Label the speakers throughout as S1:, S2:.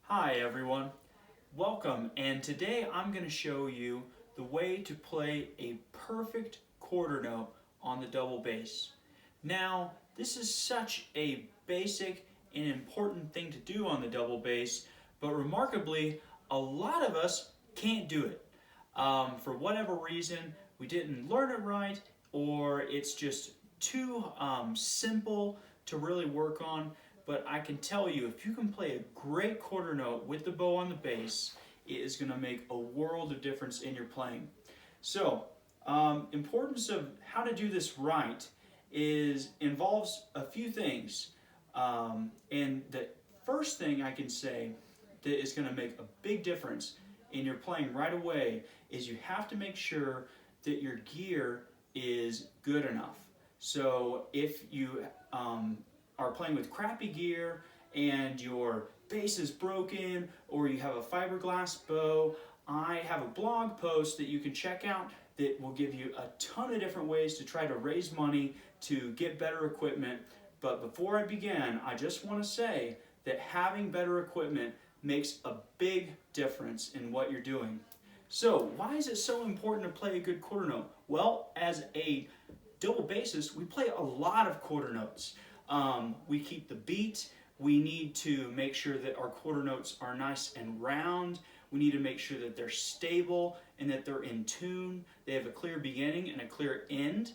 S1: Hi everyone, welcome, and today I'm going to show you the way to play a perfect quarter note on the double bass. Now, this is such a basic and important thing to do on the double bass, but remarkably, a lot of us can't do it. For whatever reason, we didn't learn it right, or it's just too simple to really work on. But I can tell you, if you can play a great quarter note with the bow on the bass, it is going to make a world of difference in your playing. So, importance of how to do this right involves a few things. And the first thing I can say that is going to make a big difference in your playing right away is you have to make sure that your gear is good enough. So if you are playing with crappy gear and your bass is broken or you have a fiberglass bow, I have a blog post that you can check out that will give you a ton of different ways to try to raise money to get better equipment. But before I begin, I just want to say that having better equipment makes a big difference in what you're doing. So why is it so important to play a good quarter note? Well, as a double bassist, we play a lot of quarter notes. We keep the beat. We need to make sure that our quarter notes are nice and round. We need to make sure that they're stable and that they're in tune. They have a clear beginning and a clear end.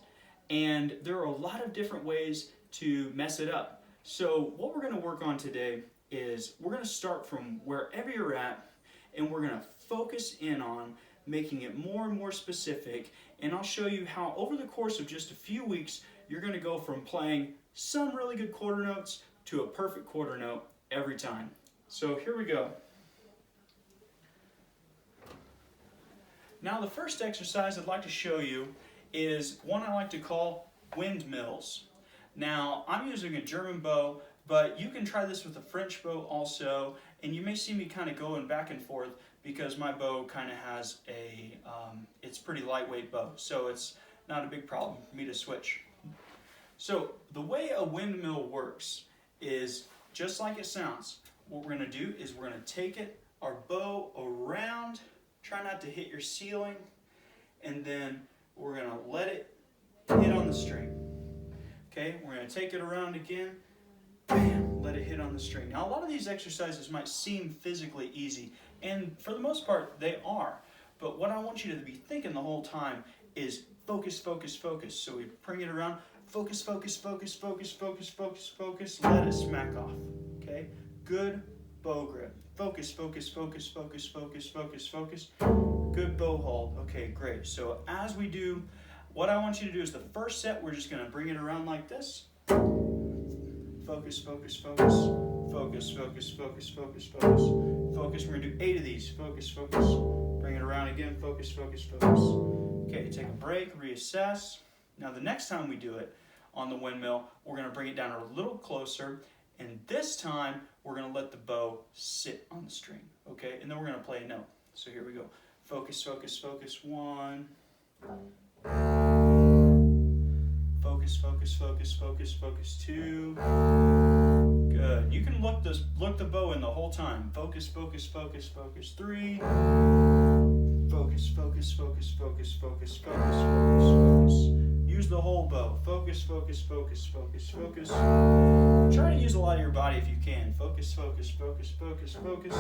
S1: And there are a lot of different ways to mess it up. So what we're going to work on today is we're going to start from wherever you're at, and we're going to focus in on making it more and more specific. And I'll show you how over the course of just a few weeks, you're going to go from playing some really good quarter notes to a perfect quarter note every time. So here we go. Now the first exercise I'd like to show you is one I like to call Windmills. Now I'm using a German bow, but you can try this with a French bow also, and you may see me kind of going back and forth because my bow kind of has it's pretty lightweight bow, so it's not a big problem for me to switch. So the way a windmill works is just like it sounds. What we're going to do is we're going to take our bow around, try not to hit your ceiling, and then we're going to let it hit on the string. Okay, we're going to take it around again, bam, let it hit on the string. Now a lot of these exercises might seem physically easy, and for the most part they are. But what I want you to be thinking the whole time is focus, focus, focus. So we bring it around, focus, focus, focus, focus, focus, focus, focus, let it smack off. Okay? Good bow grip. Focus, focus, focus, focus, focus, focus, focus. Good bow hold. Okay, great. So as we do, what I want you to do is the first set, we're just going to bring it around like this. Focus, focus, focus, focus, focus, focus, focus, focus, focus. We're going to do 8 of these. Focus, focus. Bring it around again. Focus, focus, focus. Okay, take a break, reassess. Now the next time we do it on the windmill, we're going to bring it down a little closer, and this time we're going to let the bow sit on the string, okay? And then we're going to play a note. So here we go. Focus, focus, focus, 1. Focus, focus, focus, focus, focus, 2. Good. You can look the bow in the whole time. Focus, focus, focus, focus, 3. Focus, focus, focus, focus, focus, focus, focus, focus. Use the whole bow. Focus, focus, focus, focus, focus. Try to use a lot of your body if you can. Focus, focus, focus, focus, focus.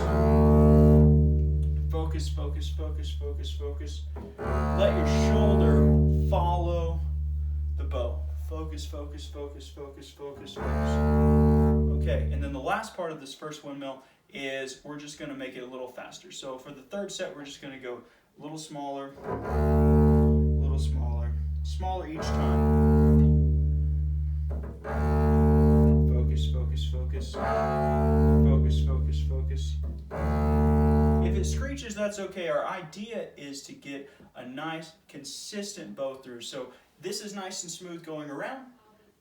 S1: Focus, focus, focus, focus, focus. Let your shoulder follow the bow. Focus, focus, focus, focus, focus, focus. Okay, and then the last part of this first windmill is we're just going to make it a little faster. So for the third set, we're just going to go a little smaller, smaller each time. Focus, focus, focus, focus, focus, focus. If it screeches, that's okay. Our idea is to get a nice, consistent bow through. So this is nice and smooth going around.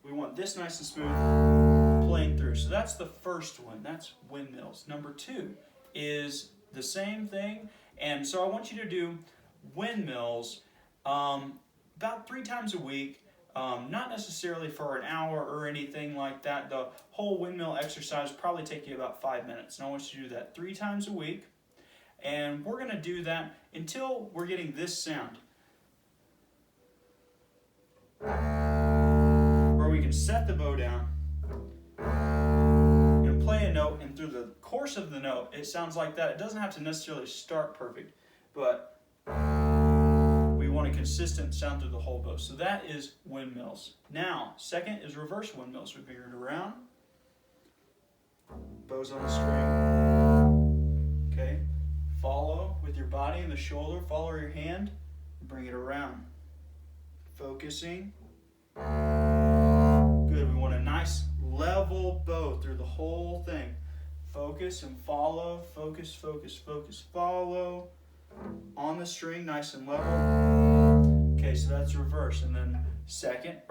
S1: We want this nice and smooth playing through. So that's the first one. That's windmills. Number 2 is the same thing. And so I want you to do windmills about 3 times a week. Not necessarily for an hour or anything like that. The whole windmill exercise will probably take you about 5 minutes. And I want you to do that 3 times a week. And we're going to do that until we're getting this sound. Where we can set the bow down and play a note, and through the course of the note, it sounds like that. It doesn't have to necessarily start perfect, but we want a consistent sound through the whole bow. So that is windmills. Now, second is reverse windmills. We bring it around. Bow's on the string. Okay. Follow with your body and the shoulder. Follow your hand. Bring it around. Focusing. Good. We want a nice level bow through the whole thing. Focus and follow. Focus, focus, focus, follow. On the string, nice and level. Okay, so that's reverse. And then second,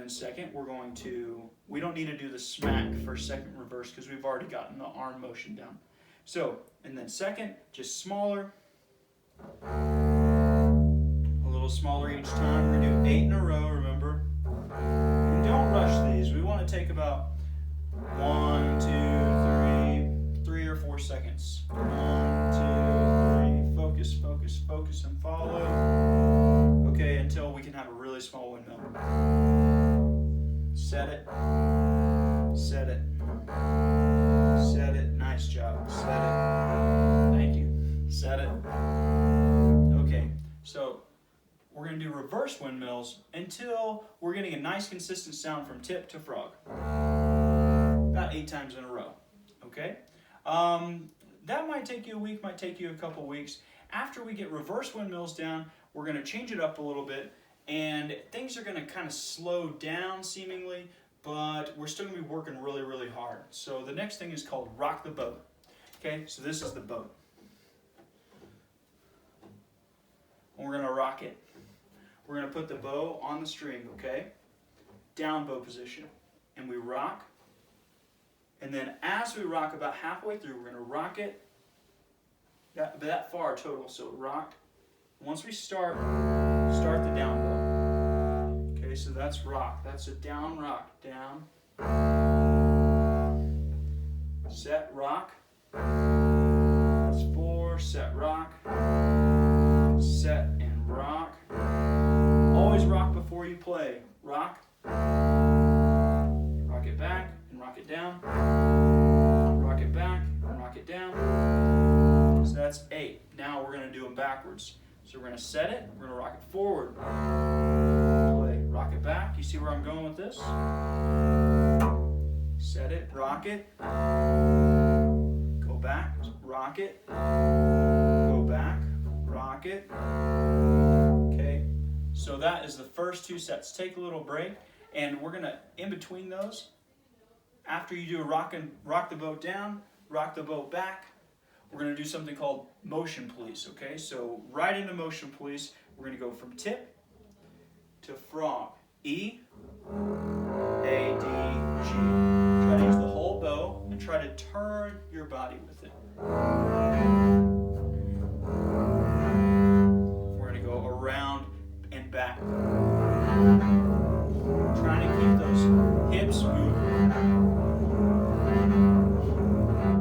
S1: second, we're going to, we don't need to do the smack for second reverse because we've already gotten the arm motion down. So, and then second, just smaller. A little smaller each time. We're going to do 8 in a row, remember. And don't rush these. We want to take about 1, 2, 3 or 4 seconds. 1, 2, 3, focus, focus, focus, and follow. Okay, until we can have a really small windmill. Set it, set it, set it. Nice job. Set it. Thank you. Set it. Okay, so we're going to do reverse windmills until we're getting a nice consistent sound from tip to frog. About 8 times in a row. Okay? That might take you a week, might take you a couple weeks. After we get reverse windmills down, we're going to change it up a little bit, and things are going to kind of slow down seemingly, but we're still going to be working really, really hard. So the next thing is called rock the boat. Okay, so this is the boat. And we're going to rock it. We're going to put the bow on the string, okay? Down bow position. And we rock. And then as we rock about halfway through, we're going to rock it that far total. So rock. Once we start the down bow. Okay, so that's rock. That's a down rock. Down. Set, rock. That's 4. Set, rock. Set and rock. Always rock before you play. Rock. Rock it back and rock it down. Rock it back and rock it down. So that's 8. Now we're going to do them backwards. So we're going to set it. We're going to rock it forward. Play. Rock it back. You see where I'm going with this? Set it. Rock it. Go back. Rock it. Go back. Rock it. Okay. So that is the first 2 sets. Take a little break, and we're going to, in between those, after you do a rock the boat down, rock the boat back, we're going to do something called motion police, okay? So right into motion police, we're going to go from tip to frog. E, A, D, G. Try to use the whole bow and try to turn your body with it. We're going to go around and back. Trying to keep those hips moving.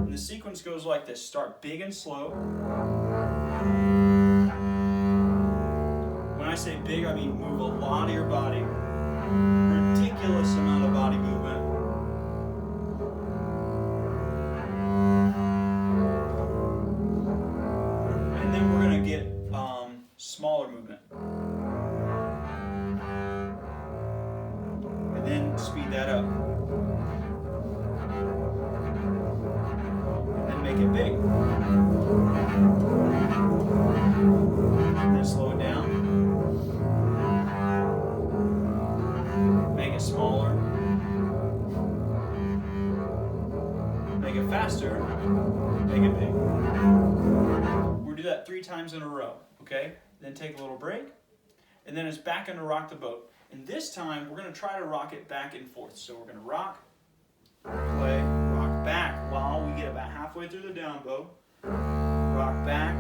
S1: And the sequence goes like this. Start big and slow. When I say big, I mean move a lot of your body. Ridiculous amount of body movement. And then we're going to get smaller movement. And then speed that up. And then make it big. And then slow it down. Make it smaller. Make it faster. Make it big. We'll do that 3 times in a row, okay? Then take a little break. And then it's back into rock the boat. And this time, we're going to try to rock it back and forth. So we're going to rock, play, rock back while we get about halfway through the down bow. Rock back,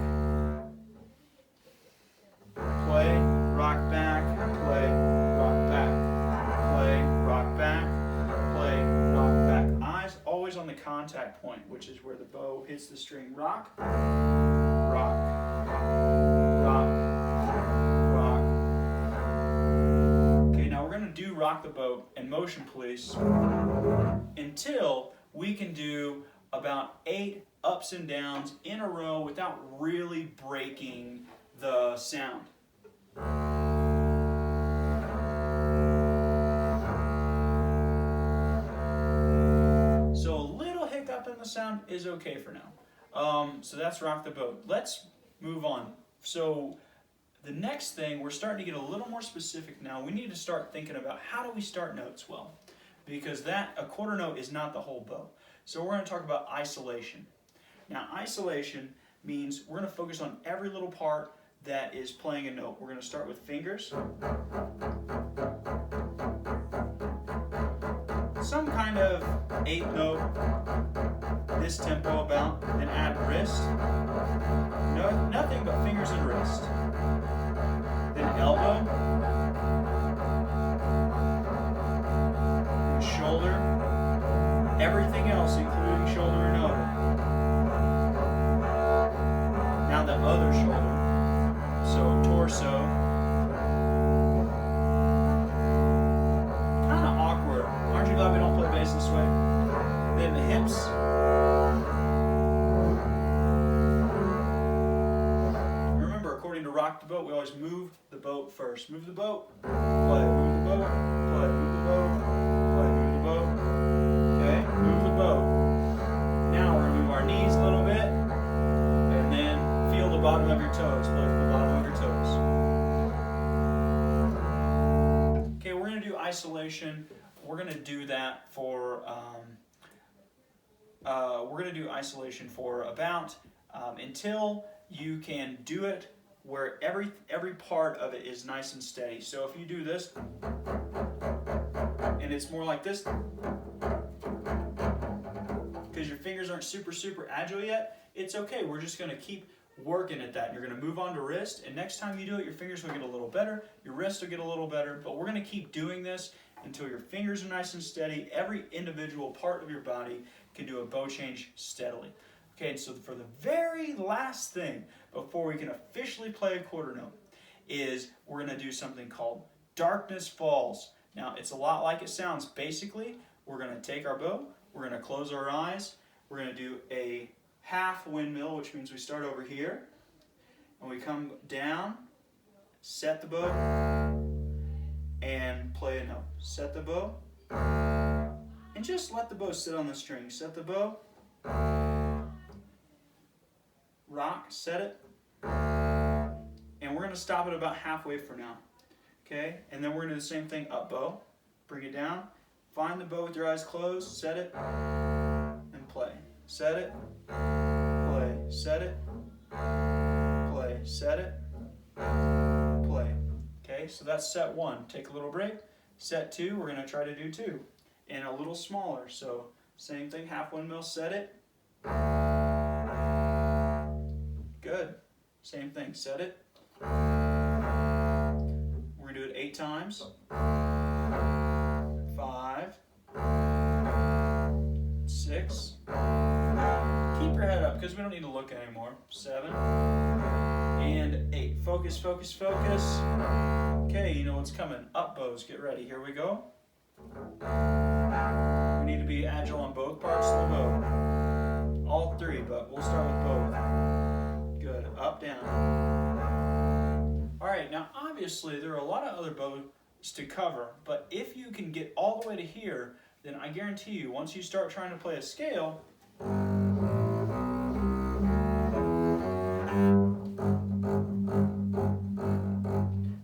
S1: play, rock back, on the contact point, which is where the bow hits the string. Rock, rock, rock, rock. Okay, now we're going to do rock the boat and motion police until we can do about 8 ups and downs in a row without really breaking the sound. So a little hiccup in the sound is okay for now. So that's rock the boat. Let's move on. So the next thing, we're starting to get a little more specific now. We need to start thinking about how do we start notes well, because a quarter note is not the whole bow. So we're going to talk about isolation. Now isolation means we're going to focus on every little part that is playing a note. We're going to start with fingers. Some kind of 8th note, this tempo about, then add wrist. No, nothing but fingers and wrist. Then elbow. Then shoulder. Everything else, including shoulder and elbow. Now the other shoulder. So torso. Kind of awkward. Aren't you glad we don't play bass this way? Then the hips. Remember, according to rock the boat, we always move the boat first. Move the boat, play, move the boat, play, move the boat, play, move the boat. Okay, move the boat. Now we're going to move our knees a little bit, and then feel the bottom of your toes. Play from the bottom of your toes. Okay, we're going to do isolation. We're going to do that for about until you can do it where every part of it is nice and steady. So if you do this, and it's more like this, because your fingers aren't super agile yet, it's okay. We're just going to keep working at that. You're going to move on to wrist, and next time you do it, your fingers will get a little better, your wrist will get a little better, but we're going to keep doing this until your fingers are nice and steady. Every individual part of your body can do a bow change steadily. Okay, so for the very last thing before we can officially play a quarter note is we're going to do something called Darkness Falls. Now, it's a lot like it sounds. Basically, we're going to take our bow, we're going to close our eyes, we're going to do a half windmill, which means we start over here, and we come down, set the bow, and play a note. Set the bow, and just let the bow sit on the string. Set the bow, rock, set it, and we're going to stop it about halfway for now. Okay, and then we're going to do the same thing, up bow, bring it down, find the bow with your eyes closed, set it, and play. Set it, play, set it, play, set it, play. Okay, so that's set 1. Take a little break. Set 2, we're going to try to do 2, and a little smaller. So same thing, half windmill, set it. Good. Same thing, set it. We're going to do it 8 times. 5, 6. Keep your head up because we don't need to look anymore. 7 and 8. Focus, focus, focus. Okay, you know what's coming. Up bows. Get ready. Here we go. We need to be agile on both parts of the bow. All 3, but we'll start with both. Good. Up, down. Alright, now obviously there are a lot of other bows to cover, but if you can get all the way to here, then I guarantee you, once you start trying to play a scale,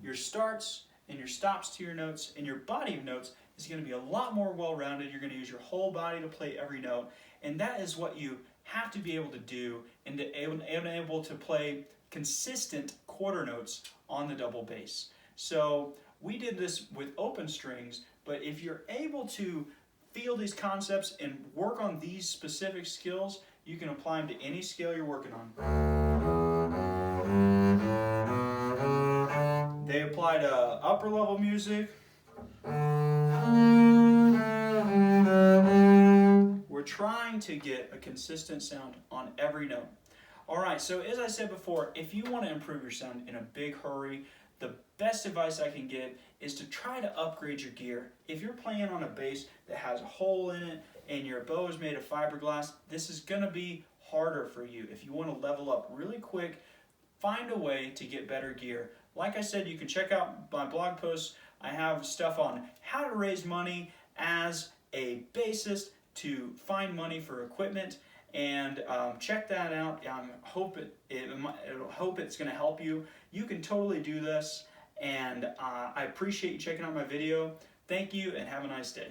S1: your starts and your stops to your notes and your body of notes is going to be a lot more well-rounded. You're going to use your whole body to play every note, and that is what you have to be able to do and able to play consistent quarter notes on the double bass. So we did this with open strings, but if you're able to feel these concepts and work on these specific skills, you can apply them to any scale you're working on. They apply to upper level music. We're trying trying to get a consistent sound on every note. Alright, so as I said before, if you want to improve your sound in a big hurry, the best advice I can give is to try to upgrade your gear. If you're playing on a bass that has a hole in it and your bow is made of fiberglass, this is going to be harder for you. If you want to level up really quick, find a way to get better gear. Like I said, you can check out my blog posts. I have stuff on how to raise money as a bassist, to find money for equipment, and check that out. Hope it's going to help you. You can totally do this, and I appreciate you checking out my video. Thank you, and have a nice day.